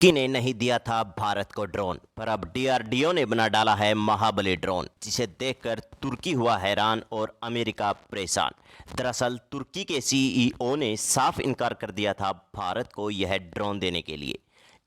तुर्की ने नहीं दिया था भारत को ड्रोन, पर अब डीआरडीओ ने बना डाला है महाबली ड्रोन, जिसे देखकर तुर्की हुआ हैरान और अमेरिका परेशान। दरअसल तुर्की के सीईओ ने साफ इनकार कर दिया था भारत को यह ड्रोन देने के लिए।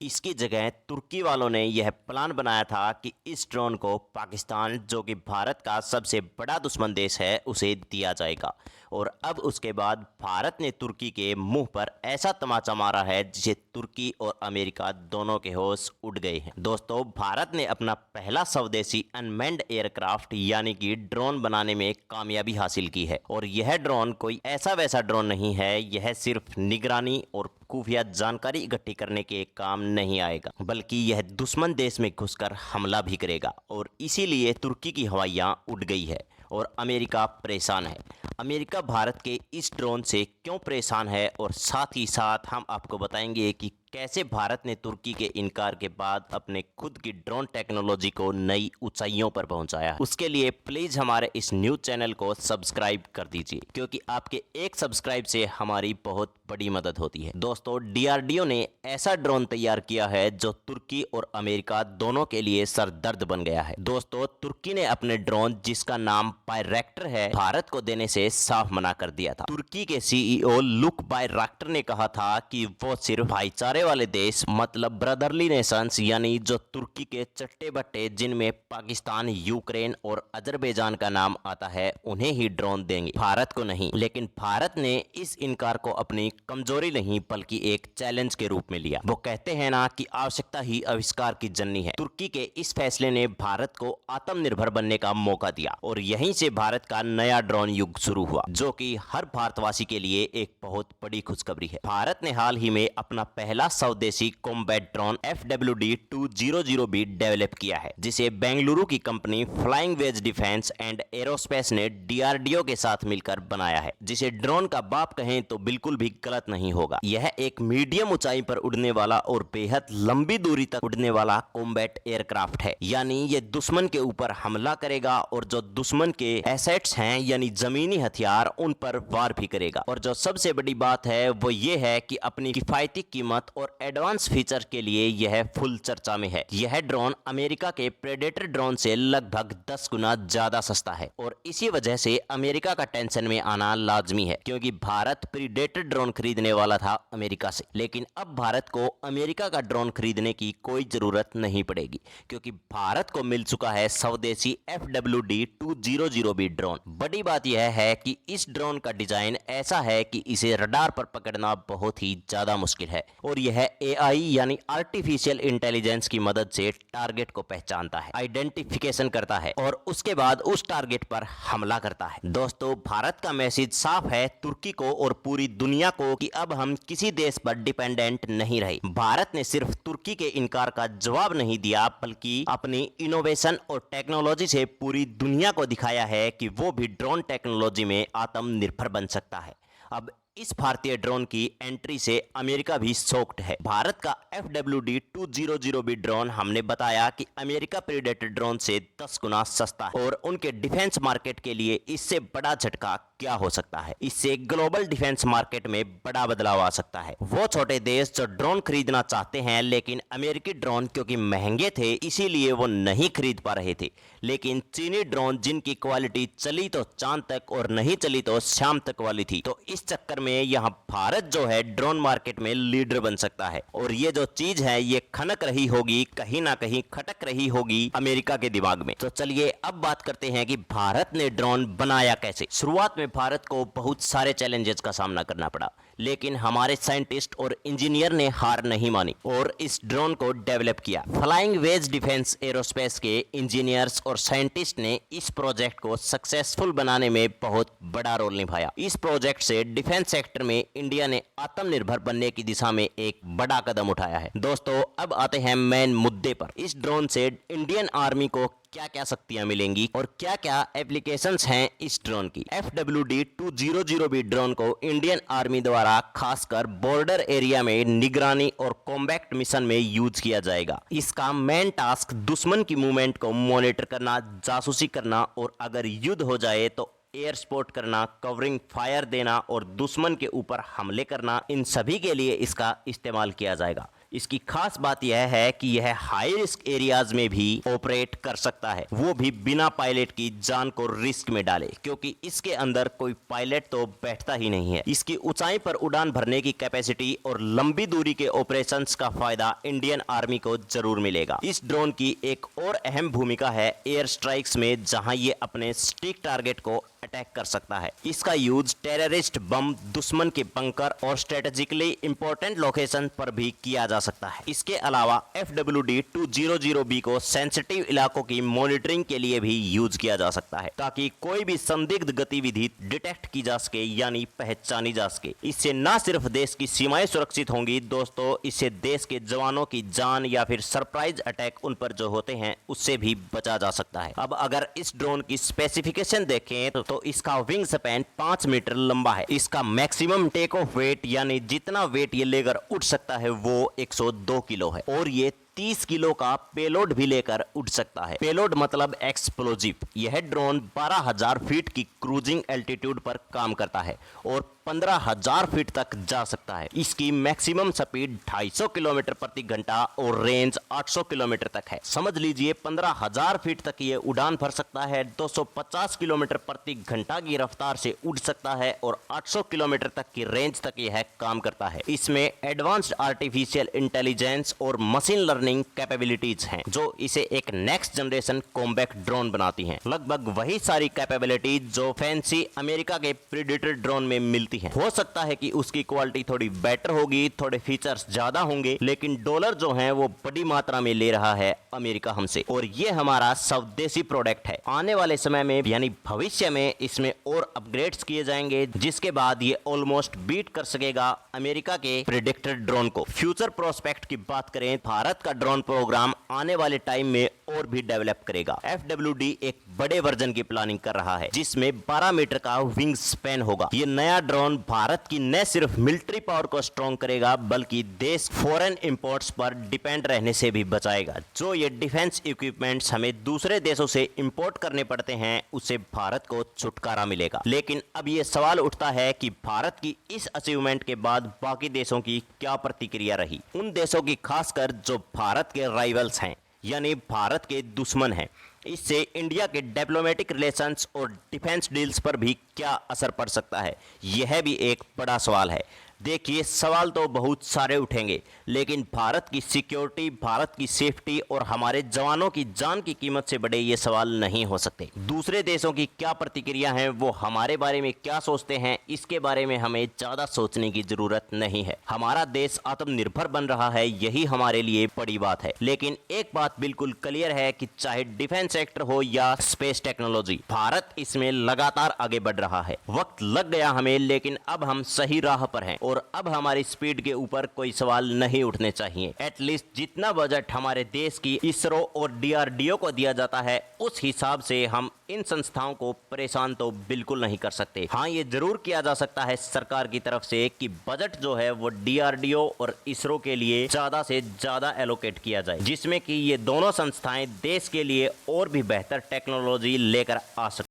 इसकी जगह तुर्की वालों ने यह प्लान बनाया था कि इस ड्रोन को पाकिस्तान, जो कि भारत का सबसे बड़ा दुश्मन देश है, उसे दिया जाएगा। और अब उसके बाद भारत ने तुर्की के मुंह पर ऐसा तमाचा मारा है जिसे तुर्की और अमेरिका दोनों के होश उड़ गए हैं। दोस्तों, भारत ने अपना पहला स्वदेशी अनमैन्ड एयरक्राफ्ट यानी कि ड्रोन बनाने में कामयाबी हासिल की है। और यह ड्रोन कोई ऐसा वैसा ड्रोन नहीं है, यह सिर्फ निगरानी और खुफिया जानकारी इकट्ठी करने के काम नहीं आएगा, बल्कि यह दुश्मन देश में घुसकर हमला भी करेगा। और इसीलिए तुर्की की हवाइयां उड़ गई है और अमेरिका परेशान है। अमेरिका भारत के इस ड्रोन से क्यों परेशान है, और साथ ही साथ हम आपको बताएंगे कि कैसे भारत ने तुर्की के इनकार के बाद अपने खुद की ड्रोन टेक्नोलॉजी को नई ऊंचाइयों पर पहुंचाया है। उसके लिए प्लीज हमारे इस न्यूज चैनल को सब्सक्राइब कर दीजिए, क्योंकि आपके एक सब्सक्राइब से हमारी बहुत बड़ी मदद होती है। दोस्तों, डीआरडीओ ने ऐसा ड्रोन तैयार किया है जो तुर्की और अमेरिका दोनों के लिए सरदर्द बन गया है। दोस्तों, तुर्की ने अपने ड्रोन, जिसका नाम बायरैक्टर है, भारत को देने से साफ मना कर दिया था। तुर्की के सीईओ लुक बायरैक्टर ने कहा था कि वो सिर्फ भाईचारे वाले देश, मतलब ब्रदरली नेशंस, यानी जो तुर्की के चट्टे बट्टे जिनमें पाकिस्तान, यूक्रेन और अजरबैजान का नाम आता है, उन्हें ही ड्रोन देंगे, भारत को नहीं। लेकिन भारत ने इस इनकार को अपनी कमजोरी नहीं बल्कि एक चैलेंज के रूप में लिया। वो कहते हैं ना कि आवश्यकता ही आविष्कार की जननी है। तुर्की के इस फैसले ने भारत को आत्मनिर्भर बनने का मौका दिया और यहीं से भारत का नया ड्रोन युग शुरू हुआ, जो कि हर भारतवासी के लिए एक बहुत बड़ी खुशखबरी है। भारत ने हाल ही में अपना पहला स्वदेशी कॉम्बैट ड्रोन FWD-200B डेवलप किया है, जिसे बेंगलुरु की company flying wedge defence and aerospace ने डीआरडीओ के साथ मिलकर बनाया है। जिसे ड्रोन का बाप कहें तो बिल्कुल भी गलत नहीं होगा। यह एक मीडियम ऊंचाई पर उड़ने वाला और बेहद लंबी दूरी तक उड़ने वाला कॉम्बैट एयरक्राफ्ट है, यानी ये दुश्मन के ऊपर हमला करेगा और जो दुश्मन के एसेट्स हैं यानी जमीनी हथियार, उन पर वार भी करेगा। और जो सबसे बड़ी बात है वो ये है कि अपनी किफायती कीमत और एडवांस फीचर के लिए यह फुल चर्चा में है। यह ड्रोन अमेरिका के प्रेडेटर ड्रोन से लगभग 10 गुना ज्यादा सस्ता है और इसी वजह से अमेरिका का टेंशन में आना लाजमी है, क्योंकि भारत प्रेडेटर ड्रोन खरीदने वाला था अमेरिका से। लेकिन अब भारत को अमेरिका का ड्रोन खरीदने की कोई जरूरत नहीं पड़ेगी, क्योंकि भारत को मिल चुका है स्वदेशी FWD-200B ड्रोन। बड़ी बात यह है कि इस ड्रोन का डिजाइन ऐसा है कि इसे रडार पर पकड़ना बहुत ही ज्यादा मुश्किल है और यह AI यानी आर्टिफिशियल इंटेलिजेंस की मदद से टारगेट को पहचानता है, आइडेंटिफिकेशन करता है और उसके बाद उस टारगेट पर हमला करता है। दोस्तों, भारत का मैसेज साफ है तुर्की को और पूरी दुनिया को कि अब हम किसी देश पर डिपेंडेंट नहीं रहे। भारत ने सिर्फ तुर्की के इनकार का जवाब नहीं दिया, बल्कि अपनी इनोवेशन और टेक्नोलॉजी से पूरी दुनिया को दिखाया है कि वो भी ड्रोन टेक्नोलॉजी में आत्मनिर्भर बन सकता है। अब इस भारतीय ड्रोन की एंट्री से अमेरिका भी शॉक्ड है। भारत का FWD-200B ड्रोन, हमने बताया कि अमेरिका प्रेडेटर ड्रोन से 10 गुना सस्ता है और उनके डिफेंस मार्केट के लिए इससे बड़ा झटका क्या हो सकता है। इससे ग्लोबल डिफेंस मार्केट में बड़ा बदलाव आ सकता है। वो छोटे देश जो ड्रोन खरीदना चाहते हैं, लेकिन अमेरिकी ड्रोन क्योंकि महंगे थे इसीलिए वो नहीं खरीद पा रहे थे, लेकिन चीनी ड्रोन जिनकी क्वालिटी चली तो चांद तक और नहीं चली तो शाम तक वाली थी, तो इस चक्कर में यहां भारत जो है ड्रोन मार्केट में लीडर बन सकता है। और ये जो चीज है ये खनक रही होगी, कहीं ना कहीं खटक रही होगी अमेरिका के दिमाग में। तो चलिए अब बात करते हैं कि भारत ने ड्रोन बनाया कैसे। शुरुआत में भारत को बहुत सारे चैलेंजेस का सामना करना पड़ा, लेकिन हमारे साइंटिस्ट और इंजीनियर ने हार नहीं मानी और इस ड्रोन को डेवलप किया। फ्लाइंग वेज डिफेंस एरोस्पेस के इंजीनियर्स और साइंटिस्ट ने इस प्रोजेक्ट को सक्सेसफुल बनाने में बहुत बड़ा रोल निभाया। इस प्रोजेक्ट से डिफेंस सेक्टर में इंडिया ने आत्मनिर्भर बनने की दिशा में एक बड़ा कदम उठाया है। दोस्तों, अब आते हैं मेन मुद्दे पर। इस ड्रोन से इंडियन आर्मी को क्या क्या शक्तियां मिलेंगी और क्या क्या एप्लीकेशंस हैं इस ड्रोन की। FWD-200B ड्रोन को इंडियन आर्मी द्वारा खासकर बॉर्डर एरिया में निगरानी और कॉम्बैट मिशन में यूज किया जाएगा। इसका मेन टास्क दुश्मन की मूवमेंट को मॉनिटर करना, जासूसी करना और अगर युद्ध हो जाए तो एयर सपोर्ट करना, कवरिंग फायर देना और दुश्मन के ऊपर हमले करना, इन सभी के लिए इसका इस्तेमाल किया जाएगा। इसकी खास बात यह है कि यह हाई रिस्क एरियाज में भी ऑपरेट कर सकता है, वो भी बिना पायलट की जान को रिस्क में डाले, क्योंकि इसके अंदर कोई पायलट तो बैठता ही नहीं है। इसकी ऊंचाई पर उड़ान भरने की कैपेसिटी और लंबी दूरी के ऑपरेशंस का फायदा इंडियन आर्मी को जरूर मिलेगा। इस ड्रोन की एक और अहम भूमिका है एयर स्ट्राइक्स में, जहां ये अपने स्टिक टारगेट को अटैक कर सकता है। इसका यूज टेररिस्ट बम, दुश्मन के बंकर और स्ट्रेटेजिकली इंपॉर्टेंट लोकेशन पर भी किया जा सकता है। इसके अलावा FWD-200B को सेंसिटिव इलाकों की मॉनिटरिंग के लिए भी यूज किया जा सकता है, ताकि कोई भी संदिग्ध गतिविधि डिटेक्ट की जा सके, यानी पहचानी जा सके। इससे न सिर्फ देश की सीमाएं सुरक्षित होंगी दोस्तों, इससे देश के जवानों की जान या फिर सरप्राइज अटैक उन पर जो होते हैं उससे भी बचा जा सकता है। अब अगर इस ड्रोन की स्पेसिफिकेशन देखें तो इसका विंग स्पैन 5 मीटर लंबा है। इसका मैक्सिमम टेक ऑफ वेट, यानी जितना वेट ये लेकर उड़ सकता है वो 102 किलो है, और ये 30 किलो का पेलोड भी लेकर उड़ सकता है। पेलोड मतलब एक्सप्लोजिव। यह ड्रोन 12,000 फीट की क्रूजिंग एल्टीट्यूड पर काम करता है और 15,000 फीट तक जा सकता है। इसकी मैक्सिमम स्पीड 250 किलोमीटर प्रति घंटा और रेंज 800 किलोमीटर तक है। समझ लीजिए 15,000 फीट तक ये उड़ान भर सकता है, 250 किलोमीटर प्रति घंटा की रफ्तार से उड़ सकता है और 800 किलोमीटर तक की रेंज तक यह काम करता है। इसमें एडवांस्ड आर्टिफिशियल इंटेलिजेंस और मशीन लर्निंग कैपेबिलिटीज हैं, जो इसे एक नेक्स्ट जनरेशन कॉम्बैट ड्रोन बनाती हैं। लगभग वही सारी कैपेबिलिटीज जो फैंसी अमेरिका के प्रीडेटर ड्रोन में मिलती है। हो सकता है कि उसकी क्वालिटी थोड़ी बेटर होगी, थोड़े फीचर्स ज्यादा होंगे, लेकिन डॉलर जो हैं वो बड़ी मात्रा में ले रहा है अमेरिका हमसे, और ये हमारा स्वदेशी प्रोडक्ट है। आने वाले समय में यानी भविष्य में इसमें और अपग्रेड्स किए जाएंगे, जिसके बाद ये ऑलमोस्ट बीट कर सकेगा अमेरिका के प्रेडिक्टर ड्रोन को। फ्यूचर प्रोस्पेक्ट की बात करें, भारत का ड्रोन प्रोग्राम आने वाले टाइम में और भी डेवलप करेगा। FWD एक बड़े वर्जन की प्लानिंग कर रहा है, जिसमें 12 मीटर का विंग स्पैन होगा। ये नया ड्रोन भारत की न सिर्फ मिलिट्री पावर को स्ट्रॉन्ग करेगा, बल्कि देश फॉरेन इंपोर्ट्स पर डिपेंड रहने से भी बचाएगा। जो ये डिफेंस इक्विपमेंट्स हमें दूसरे देशों से इंपोर्ट करने पड़ते हैं, उससे भारत को छुटकारा मिलेगा। लेकिन अब ये सवाल उठता है कि भारत की इस अचीवमेंट के बाद बाकी देशों की क्या प्रतिक्रिया रही। उन देशों की खासकर जो भारत के राइवल्स हैं, यानी भारत के दुश्मन हैं। इससे इंडिया के डिप्लोमेटिक रिलेशंस और डिफेंस डील्स पर भी क्या असर पड़ सकता है, यह भी एक बड़ा सवाल है। देखिए, सवाल तो बहुत सारे उठेंगे, लेकिन भारत की सिक्योरिटी, भारत की सेफ्टी और हमारे जवानों की जान की कीमत से बड़े ये सवाल नहीं हो सकते। दूसरे देशों की क्या प्रतिक्रिया है, वो हमारे बारे में क्या सोचते हैं, इसके बारे में हमें ज़्यादा सोचने की ज़रूरत नहीं है। हमारा देश आत्मनिर्भर बन रहा है, यही हमारे लिए बड़ी बात है। लेकिन एक बात बिल्कुल क्लियर है कि चाहे डिफेंस सेक्टर हो या स्पेस टेक्नोलॉजी, भारत इसमें लगातार आगे बढ़ रहा है। वक्त लग गया हमें, लेकिन अब हम सही राह पर हैं और अब हमारी स्पीड के ऊपर कोई सवाल नहीं उठने चाहिए। एटलीस्ट जितना बजट हमारे देश की इसरो और DRDO को दिया जाता है, उस हिसाब से हम इन संस्थाओं को परेशान तो बिल्कुल नहीं कर सकते। हाँ, ये जरूर किया जा सकता है सरकार की तरफ से कि बजट जो है वो DRDO और इसरो के लिए ज्यादा से ज्यादा एलोकेट किया जाए, जिसमें कि ये दोनों संस्थाएं देश के लिए और भी बेहतर टेक्नोलॉजी लेकर आ सकती